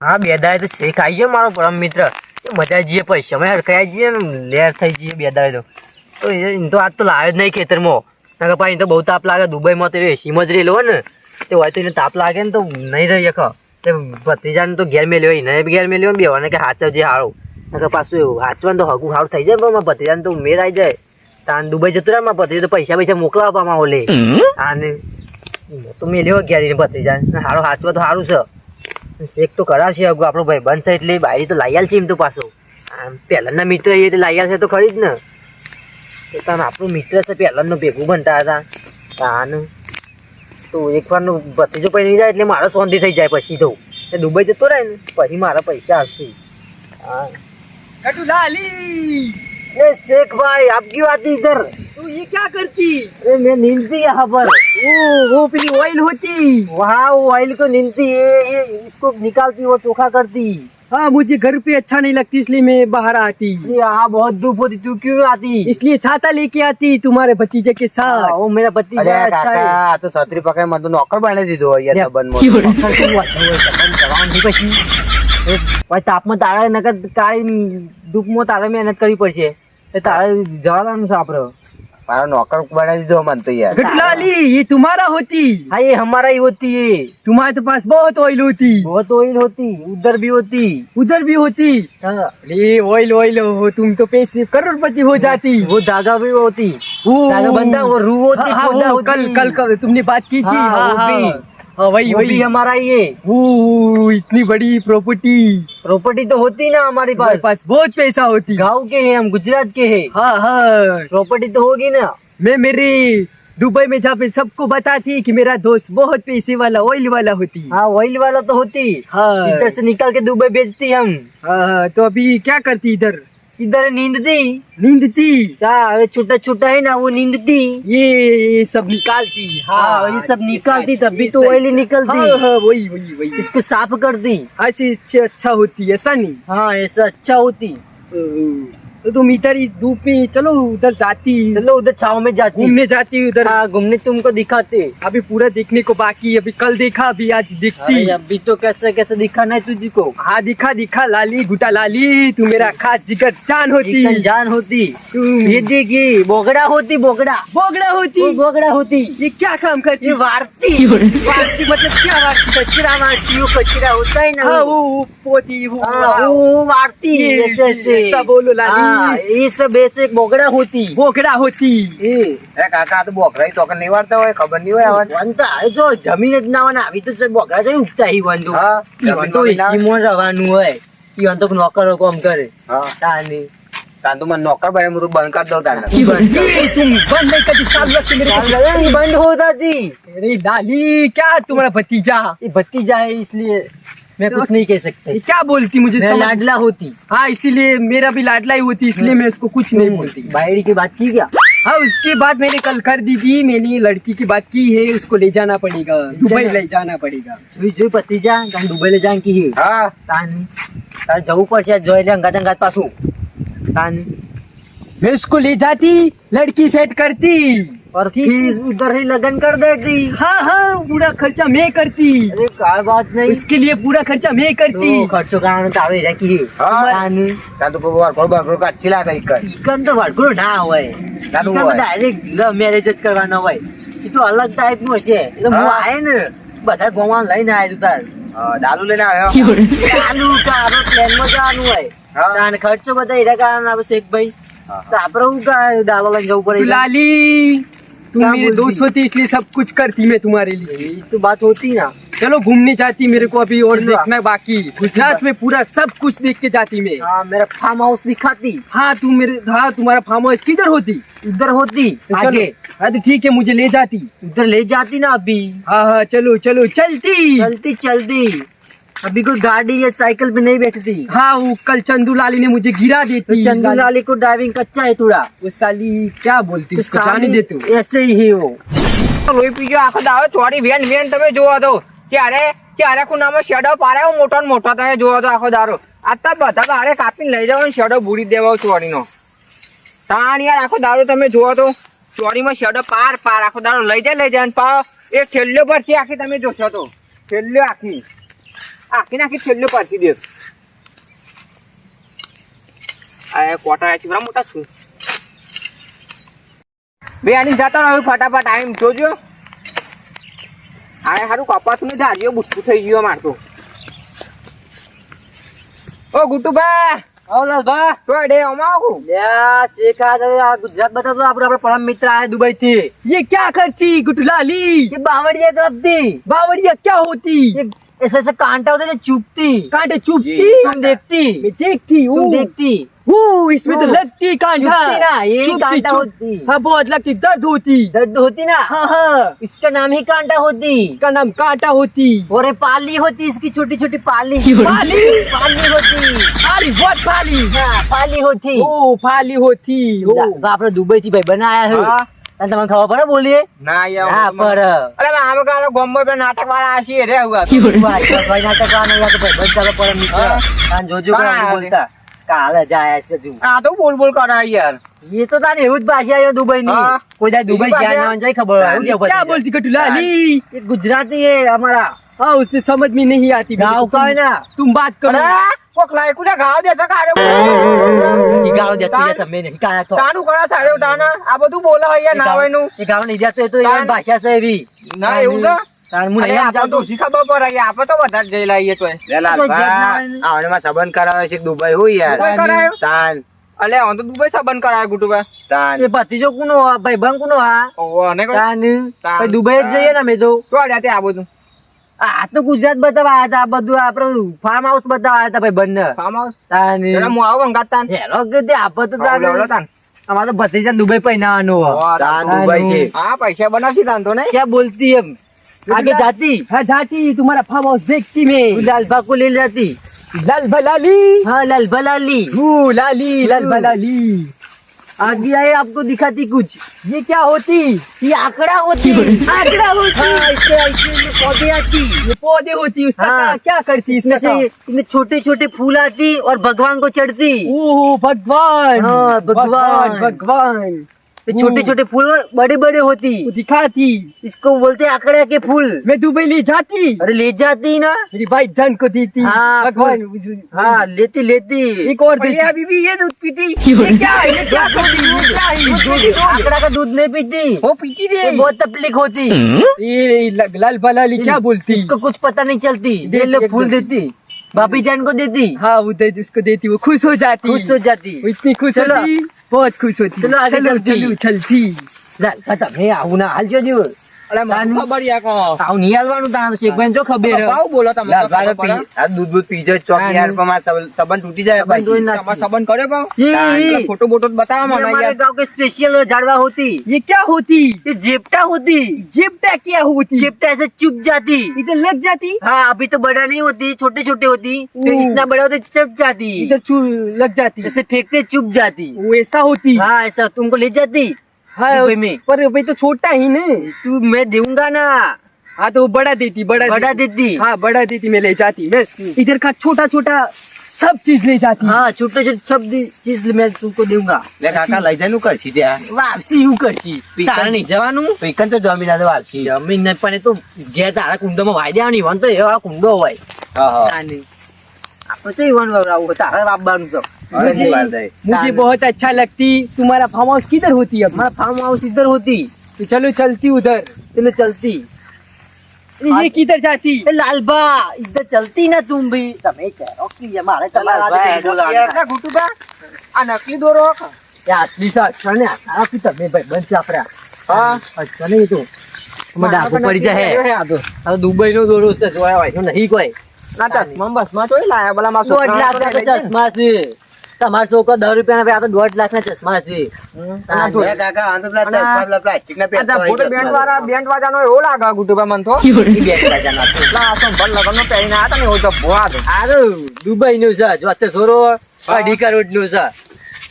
હા બે દાડે તો શેખ આવી છે મારો પરમ મિત્ર મજા જઈએ પૈસા મેં હડકાઈ જઈએ ને લેર થઈ જઈએ બે દાડે તો એ તો આજ તો લાવ્યો જ નહીં ખેતરમાં કારણ કે ભાઈ તો બહુ તાપ લાગે દુબઈમાં તો એસીમાં જ રહેલો હોય ને તે હોય તો એને તાપ લાગે ને તો નહીં રહી શકે તે ભત્રીજાને તો ઘેર મેલ્યો એને ઘેર મેલ્યો બેવાને કે હાચવજે હારો કારણ કે પાછું એવું હાચવાનું તો હગું હારું થઈ જાય પણ મારા ભત્રીજાને તો મેર આવી જાય તાન દુબઈ જતું રહે મારા ભત્રીજા તો પૈસા મોકલાવવા પામાં ઓલે આને તો મેલ્યો ઘેર એને ભત્રીજાને હારો હાચવા તો સારું છે ચેક તો કરાવશે અગુ આપણો ભાઈ બનશે એટલે બાયરી તો લાયાલ છે એમ તો પાછો આમ પહેલાના મિત્ર એ તો લાયાલ છે તો ખરી જ ને પોતાનું આપણું મિત્ર છે પહેલાંનું ભેગું બનતા હતા તાનું તો એકવારનું ભત્રીજો પડી જાય એટલે મારો શાંતિ થઈ જાય પછી તો એ દુબઈ જતો રહે ને પછી મારા પૈસા આવશે हाँ ए शेख भाई आप क्यों आती इधर? तो ये क्या करती? अरे मैं नींदती यहाँ पर। वो अपनी ऑयल होती वहाँ वो ऑयल को नींदती ये इसको निकालती वो चोखा करती। हाँ मुझे घर पे अच्छा नहीं लगती इसलिए मैं बाहर आती। यहाँ बहुत धूप होती तू क्यों आती? इसलिए छाता लेके आती तुम्हारे भतीजे के साथ। वो मेरा भतीजा अच्छा है। तो छतरी पकड़े मत नौकर बने दीधो અહીંયા સંબંધ તાપમાં તારે નકર કાળી ધૂપમાં તારે મહેનત કરવી પડશે તારે જવાનું છે આપણે મારા નौकर बना दीधो मन तो यार गटलाली ये तुम्हारा होती। हाँ ये हमारा ही होती है। तुम्हारे तो पास बहुत ऑयल होती। बहुत ऑयल होती उधर भी होती हाँ ये ऑयल ऑयल हो तुम तो पैसे करोड़पति हो जाती। वो धागा भी होती धागा बंदा वो रू होती कल तुमने बात की थी। हाँ वही हमारा ही है। इतनी बड़ी प्रॉपर्टी तो होती ना हमारे पास बहुत पैसा होती। गाँव के हैं हम गुजरात के हैं। हाँ प्रॉपर्टी तो होगी ना। मैं मेरे दुबई में जहाँ पे सबको बताती कि मेरा दोस्त बहुत पैसे वाला ऑयल वाला होती। हाँ ऑयल वाला तो होती। हाँ इधर से निकाल के दुबई बेचती हम। हाँ तो अभी क्या करती इधर नींदती क्या छोटा छोटा है ना वो नींदती ये सब निकालती। हाँ ये सब निकालती तभी तो ऑयल निकलती। हाँ वही इसको साफ करती ऐसे अच्छा होती ऐसा नहीं। हाँ ऐसा अच्छा होती तो तुम इधर ही धूप में चलो उधर जाती चलो उधर छाव में जाती घूमने जाती उधर। हाँ घूमने तुमको दिखाते अभी पूरा देखने को बाकी अभी कल देखा अभी आज दिखती। अभी तो कैसे दिखाना है तुझको। हाँ दिखा लाली गुटा लाली तू मेरा खास जिगर जान होती ये देखिए बोगड़ा होती बोगड़ा होती ये क्या काम करती? ये वारती मतलब क्या वारती? कचरा वारती वो कचरा होता है ना। हाँ वो पोती वो वारती ऐसा बोलो लाली। ये सब ऐसे बोगड़ा होती એ કાકા તો બોકરાઈ તો કે નહીં વાળતા હોય ખબર નહીં હોય આવા વનતા જો જમીન જ ના હોય આવી તો બોગડા જઈ ઉગતા ઈ વન તો હા ઈવન તો ઈમોન રવાનું હોય ઈવન તો નોકરો કામ કરે હા તાને તાન તો મને નોકર બને હું તો બંધ કરી દઉં તાને तुम बंद नहीं करती 4 वर्ष से मेरे ये बंद होता जी। अरे लाली क्या तुम्हारा भतीजा ये भतीजा है इसलिए मैं कुछ नहीं कह सकता। ये क्या बोलती मुझे मैं समझ। लाडला होती। हाँ इसीलिए मेरा भी लाडला ही होती इसलिए मैं उसको कुछ नहीं बोलती। बायड़ी की बात की क्या? हाँ उसके बाद मैंने कल कर दी थी मैंने लड़की की बात की है उसको ले जाना पड़ेगा दुबई ले जाना पड़ेगा। જોઈ ભતીજા તાન દુબઈ લઈ જાન કી હા તાન તાર જવું પડશે જોઈ લે અંગાત પાછું તાન मैं उसको ले जाती लड़की सेट करती और फिर उधर ही लगन कर देती। हाँ पूरा खर्चा मैं करती। अरे काय बात नहीं उसके लिए पूरा खर्चा मैं करती। खर्चो कारण તારે રે કી તાન તાન તો કોઈ વાર બરબર કાચી લાગે ઈકન ઈકન તો વડગું ના હોય તાનું ઈકન તો હોય ડાયરેક્ટ લવ મેરેજ જ કરવાનો હોય એ તો અલગ ટાઈપ નું હશે એટલે હું આયે ને બધા ગોવાન લઈને આયો તાર દારૂ લઈને આવ્યો ચાલુ તારો પ્લેન માં જવાનું હોય તાન ખર્ચો બધા એના કારણ આવે શેખ ભાઈ तो आप का डालो लग जाओ पड़ेगा। लाली तुम मेरे दोस्त होती इसलिए सब कुछ करती मैं तुम्हारे लिए। तो बात होती ना चलो घूमने जाती मेरे को अभी और देखना बाकी गुजरात में पूरा सब कुछ देख के जाती मैं। हाँ मेरा फार्म हाउस दिखाती। हाँ तुम्हारा फार्म हाउस किधर होती? उधर होती आगे। हाँ तो ठीक है मुझे ले जाती उधर ले जाती ना अभी। हाँ चलो चलती अभी कोई गाड़ी या साइकिल पे नहीं बैठती। हाँ वो कल चंदू लाली ने मुझे गिरा देती। तो चंदू लाली को ड्राइविंग कच्चा है थोड़ा वो साली क्या बोलती उसको जाने देते हो ऐसे ही है वो લોહી પીજો આખો દાવો થોડી વેન તમે જોવો તો ત્યારે ખૂણામાં શેડો પાડ્યો મોટો ને મોટો તમે જોવો તો આખો દારો આતા બધા બારે કાપીને લઈ જાવ શેડો બુડી દેવો ચોરીનો તાણ યાર આખો દારો તમે જોવો તો ચોરીમાં શેડો પાર આખો દારો લઈ જાય ને પા એ છેલ્લો પર આખી તમે જોશો તો છેલ્લો આખી આખી થેલીઓ પાછી દે. આ કોટા છે બરા મોટા છું. બે આની જતા રહો ફટાફટ આવીને જોજો. આ સારું કપાતું નહીં ધાર્યો બુટકું થઈ ગયું મારતો. ઓ ગુટુબા આવો લાલભા તો ડે અમાવું લ્યા શેખા આ ગુજરાત બતાવતો આપણે પરમ મિત્ર આયા દુબઈ થી ये क्या करती गुटलाली? ये बावड़िया करती बावड़िया क्या होती? ये ऐसे ऐसे कांटा होता है चुपती कांटे चुभती? तुम देखती मैं देखती तुम हूँ। देखती इसमें तो लगती कांटा। चुभती ना, ये चुभती, कांटा चुभ- होती। हाँ बहुत लगती, दर्द होती। दर्द होती ना हाँ हाँ, इसका नाम ही कांटा होती इसका नाम कांटा होती। और ये पाली होती इसकी छोटी छोटी पाली पाली? पाली होती फाली, what फाली? हाँ पाली होती ओ फाली होती। ओ આપણે દુબઈ થી ભાઈ બનાયા છે હા. અને તમને ખબર પડે બોલીએ ના હા યાર પર અરે આમ કાલે ગોમ્બો પે નાટક વાળા આશી રે હુઆ ભાઈ નાટક વાળા યા તો ભાઈ બંધ ચાલો પર મિત્ર હા. કાન જોજો કોણ કોણ આયા બોલતા કાલે જાય છે જુ આ તો બોલ બોલ કરાય યાર. ये तो तारे એવું જ ભાષા है दुबई ની हाँ। કોઈ જાય दुबई એવી જાય ભાષા? ના જાય ખબર હોય क्या क्या बोलती गुटलाली? ये गुजराती है हमारा हाँ उससे समझ में नहीं आती। गाँव का है ना तुम बात करो। અરે કોક લાય કુને ઘાવ દે સકારે ये गाँव देती है તમે નહીં કાયા તો તાનું કરા સાડ્યો તાના આ બધું બોલા હોય ના હોયનું ये गाँव नहीं जाते तो ये તાન- भाषा से भी ના એવું છે તાન હું અરે નહીં આપણે જાતો તો શી ખબર પડે આપણે તો વધારે જઈ લાવીએ તોય. લે લાલભા આવડેમાં સંબંધ કરાવે છે દુબઈ હું યાર દુબઈ કરાયો? તાન અલે હું તો દુબઈ સંબંધ કરાયો ગુટુબા. તાન ये भतीजो कुनो भाई बंग कुनो हा ઓહો અને કોઈ તાન તાન. ભાઈ દુબઈ જ જઈએ ને અમે તો તો આડ્યા તે આ બધું આ તો ગુજરાત બતાવવા આવ્યા હતા આ બધું આપણું ફાર્મ હાઉસ બતાવવા આવ્યા હતા ભાઈ બંને ફાર્મ હાઉસ તાન એલા હું આવું અંગાત તાન હેલો કે તે આપત તો આવું લેવડો તાન. અમારે તો ભતીજા દુબઈ પહેનાવાનું હોય વાહ, તાન તાન. દુબઈ છે હા પૈસા બનાવશી તાન તો ને क्या बोलती है आगे जाती हाँ जाती तुम्हारा फार्म हाउस देखती मैं। लालबा को ले जाती लाल भलाली। हाँ लाल बलाली लाली लाल भलाली। आगे आए आपको दिखाती कुछ ये क्या होती? ये आंकड़ा होती आंकड़ा होती। हाँ इसके ऐसे पौधे आती ये पौधे होती, उसका हाँ। क्या करती इसमें इसमें से इसमें छोटे छोटे फूल आती और भगवान को चढ़ती ओह भगवान। हाँ, भगवान। भगवान ये छोटे छोटे फूल बड़े बड़े होती वो दिखाती। इसको बोलते हैं आंकड़ा के फूल मैं दुबई ले जाती, अरे ले जाती ना मेरी भाई जान को देती। हाँ, भगवान। हाँ लेती लेती एक और देती। ભૈયા બીબી ये दूध पीती ये क्या है? ये क्या करती? ये क्या है? आंकड़ा का दूध नहीं पीती वो पीती ये रे बहुत तकलीफ होती ये लाल भलाली क्या बोलती? इसको कुछ पता नहीं चलती देती ये लोग एकदम। फूल देती भाभी जान को देती हाँ वो दे उसको देती, वो खुश हो जाती। खुश हो जाती वो इतनी खुश चलो। होती, बहुत खुश होती। चलो आगे चलो चलती। चलो चलती। તમે આવું ના હાલજો જીવ અરે મને ખબર યાર કો આવું નહીં હાલવાનું તાણ શેખભાઈ જો ખબર હે. બાવ બોલો તમે લાલભા તો પી આ દૂધ પીજો ચોક તાન. યાર પણ મારા સંબંધ તૂટી જાય સંબંધ તોડી પછી નાખી. તમાર સંબંધ કર્યો બાવ ये ફોટો બોટો બતાવો ये મને हमारे યાર गांव के स्पेशल झाड़वा होती ये क्या होती? ये जेपटा होती जेबटा क्या होती? जेपटा ऐसे चुप जाती इधर लग जाती, हाँ अभी तो बड़ा नहीं होती छोटे छोटे होती फिर ओह। इतना बड़ा होता चुप जाती इधर लग जाती। ऐसे फेंकते चुप जाती वो ऐसा होती। हाँ ऐसा तुमको ले जाती हाँ दुबई में पर भाई तो छोटा ही ना। तू मैं दूंगा ना हाँ तो वो बड़ा देती, बड़ा देती हाँ बड़ा देती, मैं ले जाती। मैं इधर का छोटा छोटा सब चीज ले जाती। हाँ छोटे छोटे सब चीज मैं तुमको दूंगा લે કાકા લઈ જાય નું કરશી ત્યાં વાપસી એવું કરશી તારે નહીં જવાનું પૈકન તો જમીન આ તો વાલશી જમીન નહીં પણ એ તો ઘેર તારા કુંડોમાં વાઈ દેવાની વન તો એવા કુંડો હોય હા હા ના નહીં આપણે તો ઈવન વાવરાવું તારે વાપવાનું છે હજી વાર થાય मुझे बहुत अच्छा लगती। तुम्हारा फार्म हाउस किधर होती है? हमारा फार्म हाउस इधर होती तो चलो चलती उधर। चलो चलती ये किधर जाती? ए लालबा इधर चलती ना तुम भी તમે કહેરો કે અમારે તમારા લાલબા, હાથે બોલાવવાનું. યાર ના ગુટુબા આ નકલી દોરો એ આટલી તો અક્ષર ને આખા આપી તમે ભાઈ બંધ ચાપરા હા અક્ષર નહીં તો તમે ડાકુ પડી જાય આ તો દુબઈ નો દોરો છે જોયા હોય તો નહીં કોઈ ના ચશ્મા બસમાં ચોઈ લાયા ભલા માં 1.5 લાખ ના ચશ્મા છે તમારો છોકરો 10 રૂપિયા આ તો 1.5 લાખ ના ચશ્મા છે લે કાકા આ તો પેલા પ્લાસ્ટિક ના પેટ ફોટો બેન્ડ વાળા બેન્ડ વાજાનો એવો લાગે ગુટુબા મન તો ઈ બે રાજાના છે. ના આ તો ભલ લગનનો પહેરીને આતા ને એવો તો ભોળા તો આ તો દુબઈ નું છે જો અત્યારે થોડો અઢીકા રોડ નું છે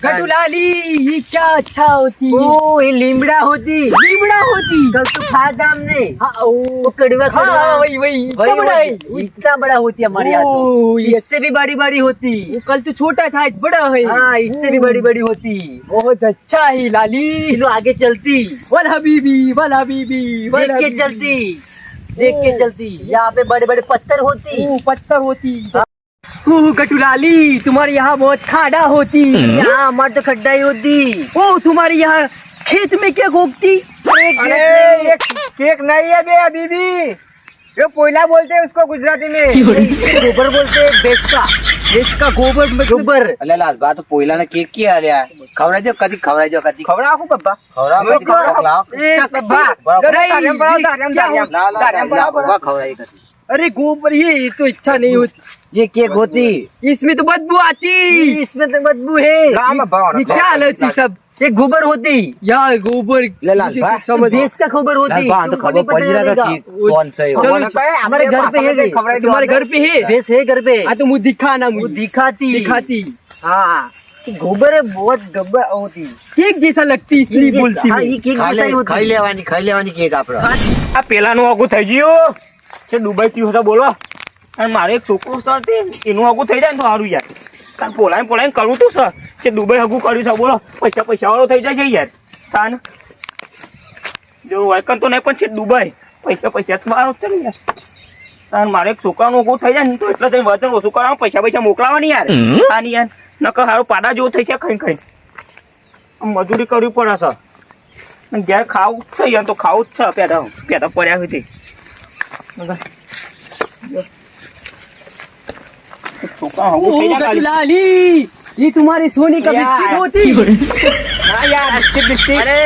गटुलाली ये क्या अच्छा होती? ओ ये लीमड़ा होती लीमड़ा होती। कल तो खाया हमने हाँ वो कड़वा हाँ कड़वा वही वही वही इतना बड़ा है। वही, इतना बड़ा होती है हमारे यहाँ तो ओह, ये इससे भी बड़ी बड़ी होती वो कल तो छोटा था आज बड़ा है। हाँ इससे भी बड़ी बड़ी होती बहुत अच्छा है लाली। किलो आगे चलती वल हबीबी वल हबीबी वल देख के हबीबी। चलती देख के चलती, यहाँ पे बड़े बड़े पत्थर होती। ओ पत्थर होती। ओ कटुलाली, तुम्हारे यहाँ बहुत खाड़ा होती। यहाँ हमारे तो खड्डा ही होती। ओ तुम्हारे यहाँ खेत में क्या गोगती? अरे ये केक नहीं है बे अभी भी, ये कोयला बोलते हैं उसको गुजराती में। गोबर बोलते हैं भैंस का। भैंस का गोबर में गोबर। અલે લાલભા તો પોઈલાને કેક કે આલ્યા ખવડાવજો કદી ખવડાવજો કદી खबर आखू पप्पा ખવડાવો કદી ખવડાવો લાવો ए, पप्पा बराबर। दारियम पड़ाओ, दारियम, दारियम। ला ला दारियम ला पड़ाओ, ला ખવડાવી કદી अरे गोबर ये तो इच्छा नहीं होती, ये केक होती इसमें तो बदबू आती। इसमें तो बदबू है। लाम पप्पा ये क्या हालत थी सब? ये गोबर होती। यार गोबर ले लाल मुझे भा, कुछ समझ भैंस का गोबर होती। લાલભા તો ખબર પડી રહ્યા કે કોણ છે એ. चलो, हमारे घर पे है। तुम्हारे घर पे है? भैंस है घर पे। हाँ तो मुझे दिखाना, वो मुझे दिखाती। दिखाती। हाँ, ये गोबर है, बहुत गब्बर होती। केक जैसा लगती इसलिए बोलती हाँ, मैं। ये केक जैसा ही होती। ખાઈ લેવાની કેક આપણે આ પેલાનું આગું થઈ ગયું છે, દુબઈ થી હતા બોલો, અને મારે એક છોકરો છે તે એનું આગું થઈ જાય ને તો સારું યાર, તાર પોલાઈને કરવું તું સર છે, દુબઈ આગું કર્યું છે બોલો, પૈસા વાળો થઈ જાય છે યાર, તાન જો વાયકન તો નહીં પણ છે દુબઈ પૈસા વાળો છે ને યાર, તાન મારે એક છોકરાનું આગું થઈ જાય ને તો એટલે તને વજન ઓછું કરાવવાનું, પૈસા મોકલાવાની યાર, તાની યાર નકર સારું પાડા જેવું થઈ છે ખાઈ મજૂરી કરવી પડે છે, અને ઘેર ખાવું જ છે યાર, તો ખાવું જ છે, પેદા પડ્યા હોય તે છોકરા ओ હગું થઈ જાય ખાલી. कटुलाली, ये तुम्हारे सोने का यार। बिस्किट होती। ના યાર બિસ્કિટ અરે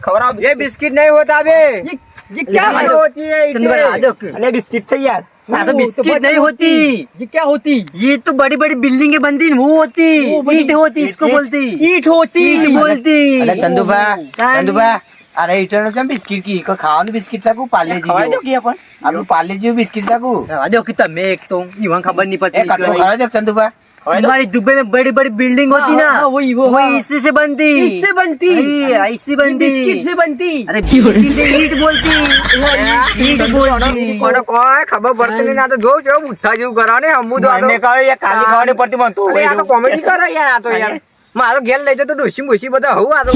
ખવડાવ, ये बिस्किट नहीं होता बे, ये क्या लेकिन है? होती है चंदुआ, आ जाओ। अरे बिस्किट છે યાર, हाँ, तो वो बिस्किट तो नहीं होती। ये क्या होती? ये तो बड़ी बड़ी बिल्डिंगें बनती हैं, वो होती। वो बड़ी- ईंट होती, इसको बोलती। ईट होती। ईंट बोलती। અલે ચંદુભા તાન- ચંદુભા અરે ઈટરનો છે બિસ્કિટ કી કો ખાવાનું બિસ્કિટ સાકુ પાર્લે ખવાય જી તો કે પણ આપણું પાર્લે જી બિસ્કિટ સાકુ आ जाओ कितना मैं एक तो इवन खबर नहीं એ पड़ती। કટકો ખરા દે ચંદુભા हमारी दुबई में बड़ी बड़ी बिल्डिंग होती ना, हाँ, वही वो, वही हाँ। इससे बनती। इससे बनती। ऐसी ये बनती। बिस्किट से बनती। अरे बिस्किट नहीं, ईंट बोलती। ईंट बोलती। કોને કોઈ ખબર પડતી નહીં, આ તો જોઉં જો બુઠ્ઠા જેવું કરો ને હમું તો મને કહે યાર કાલી ખાવાની પડતી મને તો આ તો કોમેડી કરે યાર, આ તો યાર મારો ઘેર લઈ જતો ડોસી બોસી બધા હું આ તો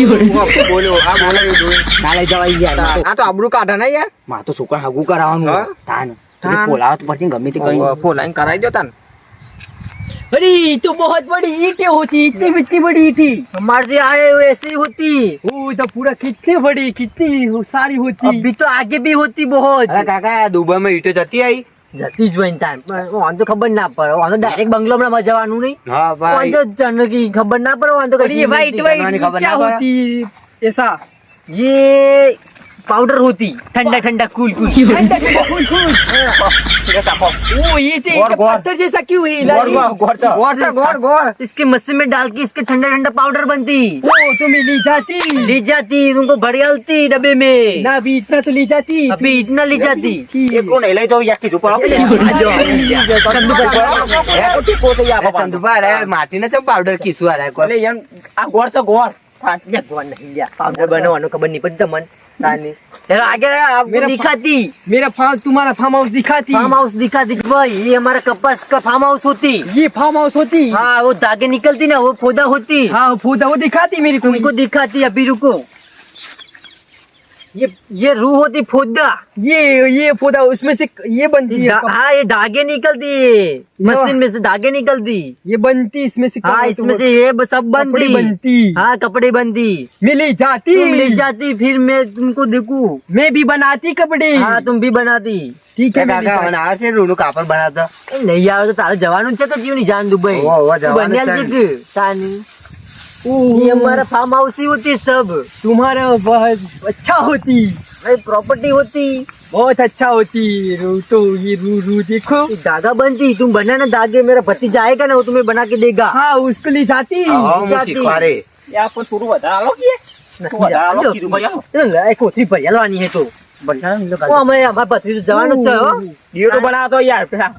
બોલ્યો આ બોલ્યો ના લઈ જવાય યાર। આ તો આબરૂ કાઢા ના યાર, માં તો છોકરા હગું કરાવવાનું હા? તાન તાન. પોલાવ તો પછી ગમે તે કરી ફોલાઈન કરાવી દો તાન, अरे ये तो बहुत बड़ी ईंटें होती, इतनी बड़ी ईंटें। हमारे से आए हुए ऐसे ही होती। वो तो पूरा कितनी बड़ी, कितनी सारी होती। अभी तो आगे भी होती बहुत। અરે કાકા દુબઈમાં ઈટો જતી આવી જતી જ હોય ને તાન, પણ વાંધો તો ખબર ના પડે, વાંધો ડાયરેક્ટ બંગલોમાં જવાનું નહીં, હા ભાઈ વાંધો જનકી ખબર ના પડે, વાંધો अरे ये वाइट करवानी वाइट खबर क्या ना पड़ा। होती ऐसा? ये पाउडर होती, ठंडा ठंडा कूल कूल। ठंडा ठंडा कूल कूल। वो ये थे गोर, गोर। पत्थर जैसा क्यों है? ગોળ ગોળ ગોળ છે, ગોળ છે ગોળ ગોળ इसके मशीन में डाल के इसके ठंडा ठंडा पाउडर बनती, वो तुम्हें ले जाती ले जाती, तुमको भड़ियालती डब्बे में। ना, अभी इतना तो ले जाती। अभी इतना ले जाती। એકલું નહીં લઈ જવું યાર, કીધું પણ ચંદુભા અરે માટીને ચમ પાવડર કીસું અરે કોઈ આ ગોળ છે ગોળ, या गोल नहीं या पाउडर बनवानो खबर नहीं पड़ता मन तानी। यार आगे आपको मेरा दिखाती, मेरा फार्म, तुम्हारा फार्म हाउस दिखाती। फार्म हाउस दिखाती। भाई ये हमारा कपास का फार्म हाउस होती। ये फार्म हाउस होती। हाँ, वो धागे निकलती ना, वो पौधा होती। हाँ फूदा वो दिखाती मेरे को। तुमको दिखाती। अभी रुको, ये रूह होती पौधा। ये पौधा उसमें से ये बनती है। हाँ, ये धागे निकलती है, मशीन में से धागे निकलती। ये बनती इसमें से। हाँ, इसमें से ये सब कपड़े बनती। बनती। हाँ, कपड़े बनती। मैं ले जाती। तुम ले जाती, फिर मैं तुमको देखूं। मैं भी बनाती कपड़े। हाँ, तुम भी बनाती। ठीक है मैं ले કાકા जाती। મને આવે છે રૂનું કાપડ બનાવતા એ નહીં આવે તો તારે જવાનું છે કે જીવની જાન દુબઈ? ઓહો, ઓહો, તું જવાનું બન્યાલ છે છે કે તાની? ओह, ये हमारा फार्म हाउस ही होती सब। तुम्हारा बहुत अच्छा होती, भाई प्रॉपर्टी होती। बहुत अच्छा होती। रू तो ये रू देखो। ये धागा बनती, तुम बनाना धागे, मेरा भतीजा आएगा ना वो तुम्हें बना के देगा। हाँ उसको ले जाती। હા હું જાતી. શીખવા રે યાર પણ થોડું વધારે આલો કે તું વધારે આલો કીધું ભાઈ આલો एक कोथरी भरियालवानी है तो वो हमें हमारा भतीजो जवान છે હો। દીવો તો બનાવતો યાર પેલા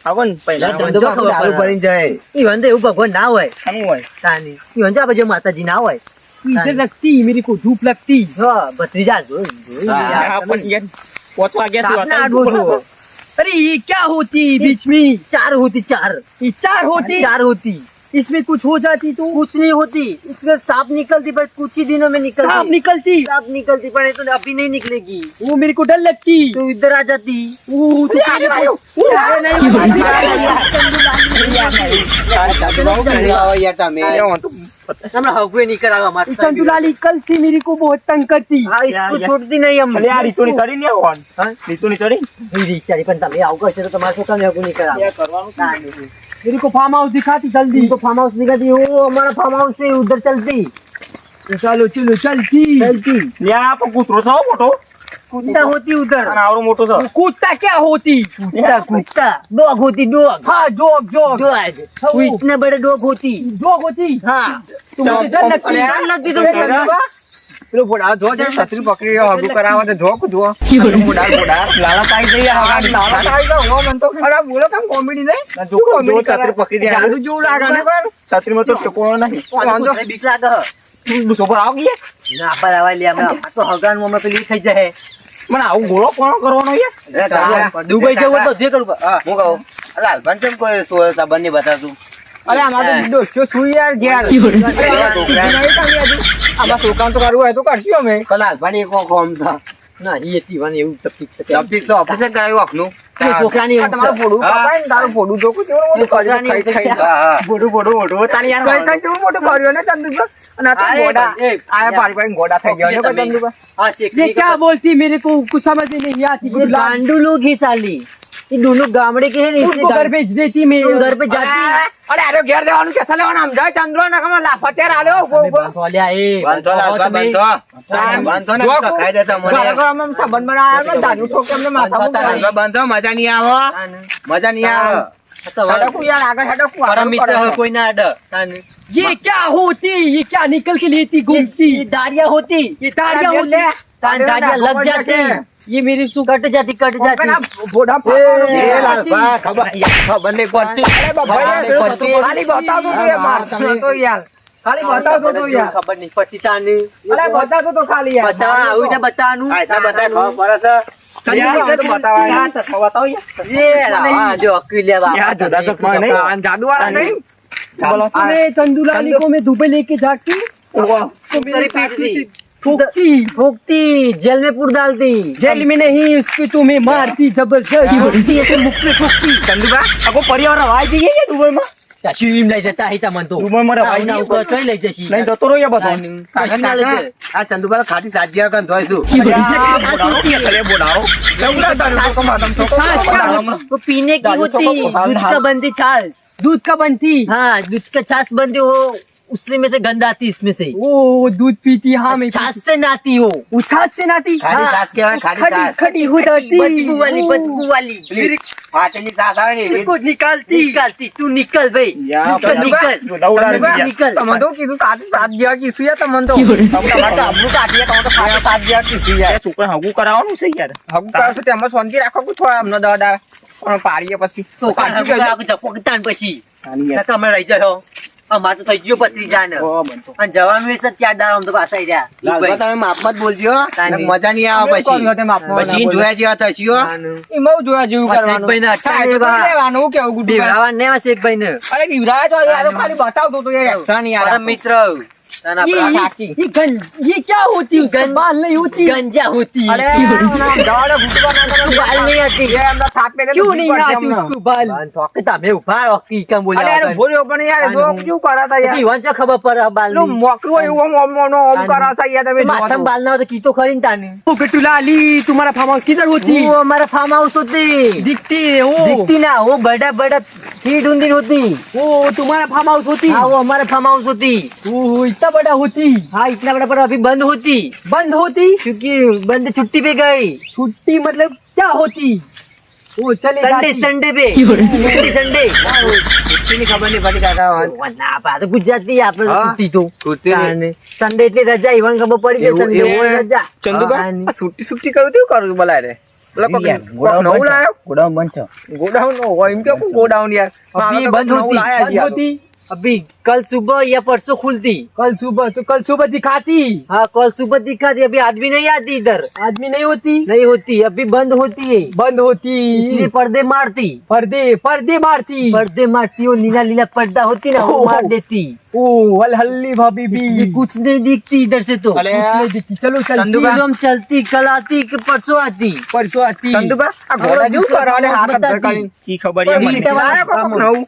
આવન પહેલા ચંદુભા ખબર દારૂ પડે. ભરીને જાય ઈવન તો એવું ભગવાન ના હોય શું હોય તાની, ઈવન તો આપણે માતાજી ના હોય। इधर लगती मेरे को धूप लगती। હા, ભત્રીજા જોઈ હા, યાર પણ યાર પોચવા ગયા આપને આડવો છો। अरे ये क्या होती बीच में? चार होती, चार ये चार होती। चार होती। इसमें कुछ हो जाती तो कुछ नहीं होती, इसमें सांप निकलती पर कुछ ही दिनों में निकलती। सांप निकलती, सांप निकलती पर ये तो अभी नहीं निकलेगी। वो मेरे को डर लगती। तो इधर आ जाती। वो तो यार તમે हमरा हगवे नहीं करा हमारे चंदुलाली कल से मेरे को बहुत तंग करती। हाँ, इसको छोड़ती नहीं हम। રીતુની ચડી ને આવવાનું हाँ? રીતુની ચડી मेरी चारी पण તમે આવું કરશો તો તમારે શું કામ હગવું નહીં કરા? मेरे को फार्म हाउस दिखाती जल्दी। इनको फार्म हाउस दिखाती, वो हमारा फार्म हाउस से उधर चलती चलो चलो चलती। चलती લ્યા પણ કૂતરો છો મોટો कुत्ता होती उधर। અને આવરો મોટો છો कुत्ता क्या होती? कुत्ता कुत्ता डॉग होती डॉग। हाँ डॉग डॉग डॉग वो इतने बड़े डॉग होती। डॉग होती। हाँ तो मुझे डर लगती। डर लगती तो પેલો બોડા જો જે છત્રી પકડી હગુ કરાવવા તો જો જો બોડા બોડા લાલા કાઈ દઈ હગા લાલા કાઈ તો હો મન તો અરે બોલો કેમ કોમેડી નહીં જો જો છત્રી પકડી દે જાદુ જેવું લાગે ને પર છત્રી માં તો ટકોણો નહીં વાંધો બીક લાગે બુસો પર આવ ગયા ના પર આવા લે અમે તો હગાન માં પેલી થઈ જાય મને આવું ગોળો કોણ કરવાનો યાર દુબઈ જવું તો જે કરું હું કહું લાલભાન ચમ કોઈ સંબંધ નહીં બતાવતું અરે આમાં તો દોસ્તો સુઈ યાર ઘેર આમાં છોકરાને તો કરવું હોય તો કરશું અમે લાલભાન એક કોમ થા ના એ તીવાની એવું તકલીફ છે તકલીફ તો ઓપરેશન કરાવ્યું આંખનું છોકરાની આ તમારું ફોડું કપાય ને તારું ફોડું જોકું કેવું મોટું કર્યું ને ખાઈ ખાઈ હા હા બોડું બોડું બોડું તાણી યાર કઈ કઈ કેવું મોટું કર્યું ને ચંદુભાઈ અને આ તો ગોડા આયા પાડી પાડી ગોડા થઈ ગયા ને ચંદુભાઈ हाँ ये शेखरी क्या बोलती मेरे को कुछ समझ ही नहीं आती। ये गांडू लोग ही साली, ये दोनों गामड़े के हैं उनको घर भेज देती मैं घर पे जाती અરે અરે ઘેર દેવાનું કે થલે આમ જાય ચંદ્રો ના કમ લાફા તેર આલ્યો वाले आए બાંધો લાલભાન બાંધો ને તો ખાઈ દેતા મને આમ સંબંધ બનાવ્યો દારૂ ઠોકે અમને માથા લાલભાન બાંધો મજા નહીં આવો મજા નહીં આવે હડકું યાર આગળ હડકું परम मित्र है कोई ना अड ये क्या होती? ये क्या निकल के लेती घूमती? ये दारियां होती, ये ताड़ियां होती। दारियां लग जाती, ये मेरी सु कट जाती બોડા એ લાલભાન ખબર નહીં પડતી અરે બાબા ખાલી બતાવ તો યાર માર તો યાર ખાલી બતાવ તો યાર खबर नहीं पड़ती ताने અરે બતાવ તો ખાલી યાર बता आउ ने बतानु આ એટલા બધા ખબર પડે છે બતાવ યાર ये हाँ जो अकेले જાદુ વાળા નહીં अरे चंदुलाली को मैं दुबई लेके जाती तो मेरे पेट में से ठोकती। ठोकती जेल में पुर डालती जेल में नहीं उसको तो मैं मारती जबरदस्त। ठोकती ऐसे मुख पे ठोकती ચંદુભા આખો પરિવાર રવાઈ જઈએ કે દુબઈમાં ચાચી લઈ જતા હી તમન તો દુબઈમાં રવાઈ ના ઉપર ચોઈ લઈ જશી નહીં જતો રહ્યો બધો કાકા ના લઈ જાય આ ચંદુભાઈ ખાટી સાજીયા કન ધોઈશું सांस क्या वो पीने की होती दूध का बनती छाछ दूध का बनती। हाँ दूध का छाछ बनती हो उससे में से गंध आती इसमें से वो दूध पीती। हाँ मैं छाछ से नाती हो वो छाछ से नाती। ખાટી સાસ કહેવાય ખાટી खड़ी સાસ खड़ी हो जाती। बदबू वाली પેલી ફાટેલી સાસ આવે ને इसको निकालती। निकालती तू निकल भाई निकल निकल તમે તો કીધું કાઢી સાત જેવા કીધું યાર તમને તો તમારે તો આમનું કાઢીએ તમે તો ખાયા સાત જેવા કીધું યાર છોકરા હગું કરાવવાનું છે યાર હગું કરાવશે તેમાં શાંતિ રાખો કે થોડા અમને દાદા પણ પાડીએ પછી પોકતાન પછી તમે રહી જાઓ અમાર તો થઈ ગયો પત્રી જાન અને જવાનું એ 4 દાડા તો પાછા રહ્યા લાલભાઈ તમે માપમાં જ બોલજો મજા નહીં આવે પછી જોયા જેવા થશી હો એમાં જોયા જેવું કરવાનું ભાઈ ના લેવાનું કેવું ગુડું બેવડાવા ને શેખ ભાઈ ને અરે બીવરા તો યાર ખાલી બતાવતો તો યાર એક્સ્ટ્રા નહીં યાર પરમ મિત્ર ये क्या होती है? उसका बाल नहीं होती। गंजा होती અરે દવાડે ભૂતવા ના बाल नहीं आती એ એમના સાપ પેલે क्यों नहीं आती उसको बाल? તમે ઉભા રહો કી કેમ અરે બોલ્યા યાર બોલ્યો પણ યાર જો શું કરાતા યાર જીવન છે ખબર પર બાલ લો મોકરું એવું ઓમ ઓમ કરાતા યાર તમે માથામાં બાલ ના હોય તો કીતો ખરી ને તાની ओ कटुलाली तुम्हारा फार्म हाउस किधर होती? वो हमारा फार्म हाउस होती दिखती है वो। दिखती ना वो बड़ा बड़ा फीट उन्दी होती वो तुम्हारा फार्म हाउस होती। हाँ वो हमारा फार्म हाउस होती वो इतना बड़ा होती। हाँ इतना बड़ा पर अभी बंद होती बंद होती क्योंकि बंद छुट्टी पे गई छुट्टी मतलब क्या होती? वो चले संडे जाती। संडे पे संडे ની ખબર નહીં પડી કાકા ના પા તો ગુજરાતી આપણે હા? છૂટી તો છૂટી. સંડે એટલે રજા ઈવન ખબર પડી જાય એવું- સંડે એવું એટલે હે? રજા ચંદુભાઈ હા, આ સુટ્ટી સુટ્ટી કરું તેવું કરું બોલાય રે નવું લાયો ગોડાઉન બંધ છે ગોડાઉન હોય એમ કે ગોડાઉન યાર અભી બંધ હોતી, बंद होती। अभी कल सुबह या परसों खुलती। कल सुबह दिखाती। हाँ कल सुबह दिखाती, अभी आदमी नहीं आती इधर, आदमी नहीं होती। नहीं होती, अभी बंद होती है, बंद होती। इसलिए पर्दे मारती, पर्दे मारती। पर्दे मारती, वो नीला नीला पर्दा होती ना, वो मार देती। ओ हल्ली भाभी भी इसलिए कुछ नहीं दिखती इधर से तो। कुछ नहीं दिखती। चलो चलती। एकदम चलती, कल आती कि परसों आती। परसों आती। ચંદુભા આ ઘોડા જેવું કરો ને હાથ અંદર કરીને ચી ખબર યાર મને ડીટા વાળા કોક નવું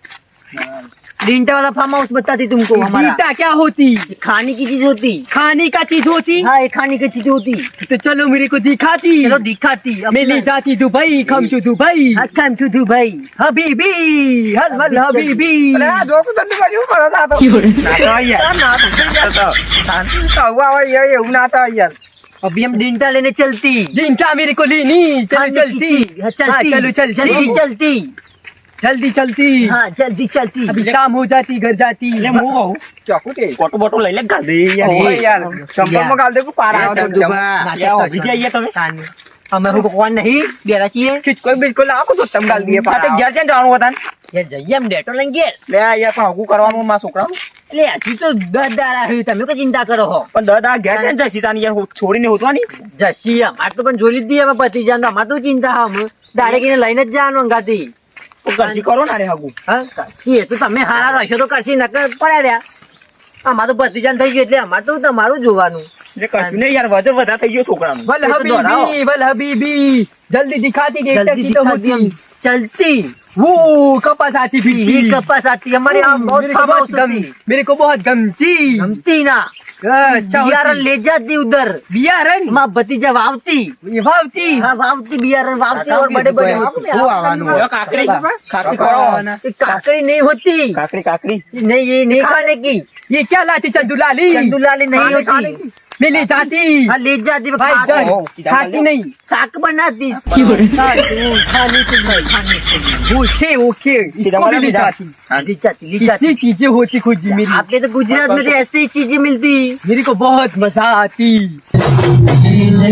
ડીંटा वाला फार्म हाउस बताती तुमको हमारा। ईटा क्या होती? खाने की चीज होती। खाने का चीज होती। हाँ ये खाने की चीज होती। तो चलो मेरे को दिखाती। चलो दिखाती। मैं ले जाती Dubai, come to Dubai। Come to Dubai. हबीबी, हलवल हबीबी। અરે આ જોક ચંદુભા જેવું કરો છો આ તો ના તો યાર ના તો શાંતિ તો આવા યાર એવું ના તો યાર अभी हम डिंटा लेने चलती। डिंटा मेरे को लेनी। चलो चलती। हाँ, चलती। चलो चलती। जल्दी चलती। जल्दी चलती। हाँ जल्दी चलती। अभी शाम हो जाती, घर जाती। એટલે હું કહું ચોકુ તે બોટો બોટો લઈ લે ગાલ દે યાર ઓય યાર ચંપલમાં ગાલ દે કો પારા આવે તો ચંદુભા, યાર ઓભી ગયા તમે हमें भगवान नहीं बेरा चाहिए। ખીચકો બિલકુલ આખો તો તમ ગાલ દે પારા ઘેર છે જવાનું હતા यार जाइए हम डेटो लेंगे। લે યાર પણ હગું કરવાનું માં છોકરાનું એટલે હજી તો 10 દાડા છે, તમે કોઈ ચિંતા કરો હો। પણ દાદા ઘેર છે ને જશી તાની યાર છોડીને હોતવાની જશી અમારે તો પણ જોઈ લીધી અમે પતિ જાન, અમારે તો ચિંતા હા અમે ડાયરેક્ટ એને લઈને જ જવાનું અંગાથી। તો કરશી કરો ને રે હગું હા કરશી, એ તો તમે હારા રહેશો તો કરશી, નકર પડ્યા રહ્યા। અમારે તો પતિ જાન થઈ ગયું એટલે અમારે તો તમારું જોવાનું। એટલે કશું નહીં યાર વજન વધારે થઈ ગયો છોકરાનું वल ये तो दोहराओ। हबीबी, वल हबीबी। जल्दी दिखाती। डेटा जल्दी की तो दिखाती हम होती। चलती। वो कपास आती ये फिरती। कपास आती हमारे यहाँ बहुत मेरे को फार्म हाउस बहुत होती। मेरे को बहुत गमती। गमती ना अच्छा बियारण होती। ले जाती उधर। बियारण माँ भतीजा वावती। ये वावती। हाँ वावती, बियारण वावती और बड़े बड़े होते। હું આવવાનું હોય? કાકડી કાકડી કરો ये काकड़ी नहीं होती, કાકડી કાકડી नहीं ये नहीं खाने की। ये क्या लाती चंदुलाली? चंदुलाली नहीं खाने होती। मैं ले जाती। हाँ ले जाती वो भाई खाती। जान खाती नहीं। साग बनाती। खाने के लिए। खाने के लिए। ओके ओके, इसको भी ले जाती। ले जाती ले जाती। कितनी चीजें होती खुद मेरी। आपके तो गुजरात में तो ऐसी ही चीजें मिलती। मेरे को बहुत मजा आती। DJ